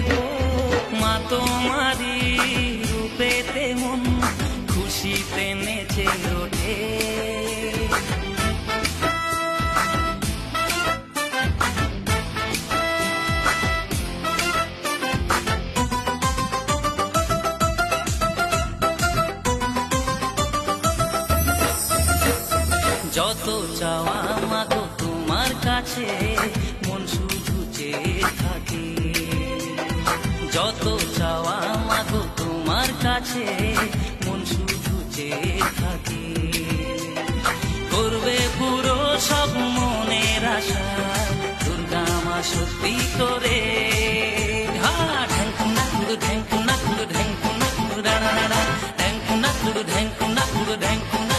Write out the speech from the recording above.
হো মা তোমারি রূপেতে মন খুশিতে নেচে ওঠে। যত চাওয়া মাগো তোমার কাছে মন শুধু চেয়ে থাকে, যত চাওয়া মাগো তোমার কাছে মন শুধু চেয়ে থাকে। করবে পুরো সব মনের আশা দুর্গা মা সত্যি করে। ঢ্যাঙ্কুনা কুড়ু ঢ্যাঙ্কুনা কুড়ু ঢ্যাঙ্কুনা কুড়ু ডানা ঢ্যাঙ্কুনা কুড়ু ঢ্যাঙ্কুনা কুড়ু ঢ্যাঙ্কুনা